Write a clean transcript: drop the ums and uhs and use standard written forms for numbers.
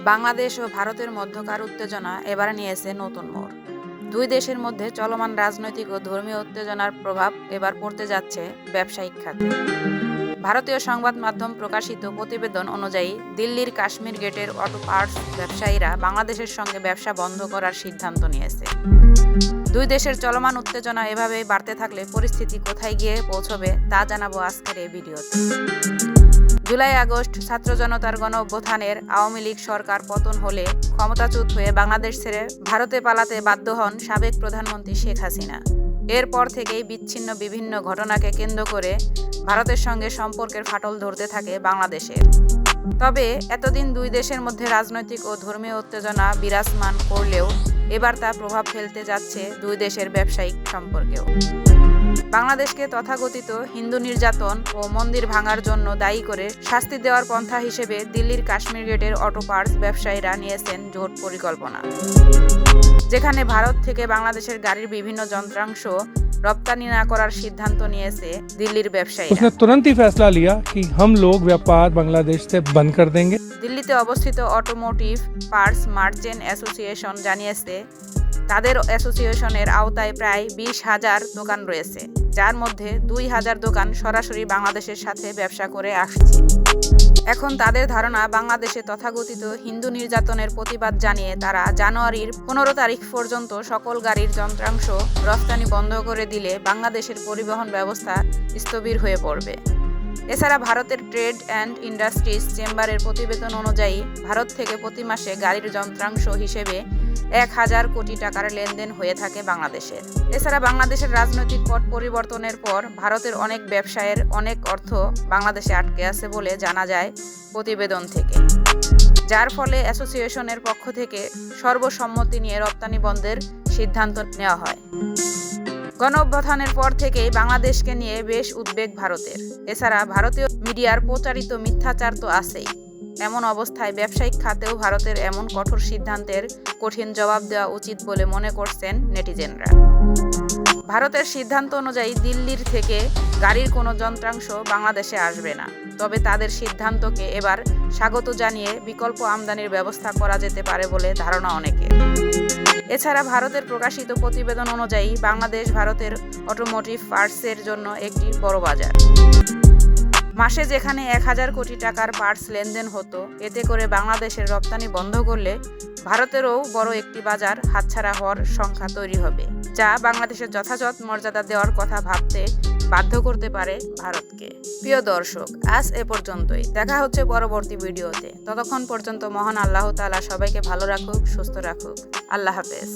বাংলাদেশ ও ভারতের মধ্যকার উত্তেজনা এবার নিয়েছে নতুন মোড়। দুই দেশের মধ্যে চলমান রাজনৈতিক ও ধর্মীয় উত্তেজনার প্রভাব এবার পড়তে যাচ্ছে ব্যবসায়িক খাতে। ভারতীয় সংবাদ মাধ্যম প্রকাশিত প্রতিবেদন অনুযায়ী দিল্লির কাশ্মীর গেটের অটো পার্টস ব্যবসায়ীরা বাংলাদেশের সঙ্গে ব্যবসা বন্ধ করার সিদ্ধান্ত নিয়েছে। দুই দেশের চলমান উত্তেজনা এভাবেই বাড়তে থাকলে পরিস্থিতি কোথায় গিয়ে পৌঁছবে তা জানাবো আজকের এই ভিডিওতে। জুলাই আগস্ট ছাত্র জনতার গণ অভ্যুত্থানের আওয়ামী লীগ সরকার পতন হলে ক্ষমতাচ্যুত হয়ে বাংলাদেশ ছেড়ে ভারতে পালাতে বাধ্য হন সাবেক প্রধানমন্ত্রী শেখ হাসিনা। এরপর থেকেই বিচ্ছিন্ন বিভিন্ন ঘটনাকে কেন্দ্র করে ভারতের সঙ্গে সম্পর্কের ফাটল ধরতে থাকে বাংলাদেশের। তবে এতদিন দুই দেশের মধ্যে রাজনৈতিক ও ধর্মীয় উত্তেজনা বিরাজমান করলেও এবার তা প্রভাব ফেলতে যাচ্ছে দুই দেশের ব্যবসায়িক সম্পর্কেও। বাংলাদেশকে তথাকথিত হিন্দু নির্যাতন ও মন্দির ভাঙার জন্য দায়ী করে শাস্তি দেওয়ার পন্থা হিসেবে দিল্লির কাশ্মীর গেটের অটো পার্টস ব্যবসায়ীরা নিয়েছেন জোট পরিকল্পনা, যেখানে ভারত থেকে বাংলাদেশের গাড়ির বিভিন্ন যন্ত্রাংশ রপ্তানি না করার সিদ্ধান্ত নিয়েছে দিল্লির ব্যবসায়ীরা। उसने तुरंत ही फैसला लिया कि हम लोग व्यापार बांग्लादेश से बंद कर देंगे। দিল্লিতে অবস্থিত অটোমোটিভ পার্টস মার্চেন্ট অ্যাসোসিয়েশন জানিয়েছে, তাদের অ্যাসোসিয়েশনের আওতায় প্রায় 20,000 দোকান রয়েছে, যার মধ্যে 2,000 দোকান সরাসরি বাংলাদেশের সাথে ব্যবসা করে আসছে। এখন তাদের ধারণা, বাংলাদেশে তথাকথিত হিন্দু নির্যাতনের প্রতিবাদ জানিয়ে তারা জানুয়ারির 15 তারিখ পর্যন্ত সকল গাড়ির যন্ত্রাংশ রফতানি বন্ধ করে দিলে বাংলাদেশের পরিবহন ব্যবস্থা স্থবির হয়ে পড়বে। এছাড়া ভারতের ট্রেড অ্যান্ড ইন্ডাস্ট্রিজ চেম্বারের প্রতিবেদন অনুযায়ী ভারত থেকে প্রতি মাসে গাড়ির যন্ত্রাংশ হিসেবে 1,000 কোটি টাকার লেনদেন হয়ে থাকে বাংলাদেশের। এছাড়া বাংলাদেশের রাজনৈতিক পট পরিবর্তনের পর ভারতের অনেক ব্যবসায়ের অনেক অর্থ বাংলাদেশে আটকে আছে বলে জানা যায় প্রতিবেদন থেকে, যার ফলে অ্যাসোসিয়েশনের পক্ষ থেকে সর্বসম্মতি নিয়ে রপ্তানি বন্ধের সিদ্ধান্ত নেওয়া হয়। গণ অভ্যুত্থানের পর থেকেই বাংলাদেশকে নিয়ে বেশ উদ্বেগ ভারতের। এছাড়া ভারতীয় মিডিয়ার প্রচারিত মিথ্যাচার তো আছেই। এমন অবস্থায় ব্যবসায়িক খাতেও ভারতের এমন কঠোর সিদ্ধান্তের কঠিন জবাব দেওয়া উচিত বলে মনে করছেন নেটিজেনরা। ভারতের সিদ্ধান্ত অনুযায়ী দিল্লির থেকে গাড়ির কোনো যন্ত্রাংশ বাংলাদেশে আসবে না, তবে তাদের সিদ্ধান্তকে এবার স্বাগত জানিয়ে বিকল্প আমদানির ব্যবস্থা করা যেতে পারে বলে ধারণা অনেকের। এছাড়া ভারতের প্রকাশিত প্রতিবেদন অনুযায়ী বাংলাদেশ ভারতের অটোমোটিভ পার্টসের জন্য একটি বড় বাজার। মাসে যেখানে 1,000 কোটি টাকার পার্টস লেনদেন হতো, এতে করে বাংলাদেশের রপ্তানি বন্ধ করলে ভারতেরও বড় একটি বাজার হাতছাড়া হওয়ার সংখ্যা তৈরি হবে, যা বাংলাদেশের যথাযথ মর্যাদা দেওয়ার কথা ভাবতে বাধ্য করতে পারে ভারতকে। প্রিয় দর্শক, আজ এ পর্যন্তই। দেখা হচ্ছে পরবর্তী ভিডিওতে। ততক্ষণ পর্যন্ত মহান আল্লাহ তাআলা সবাইকে ভালো রাখুক, সুস্থ রাখুক। আল্লাহ হাফেজ।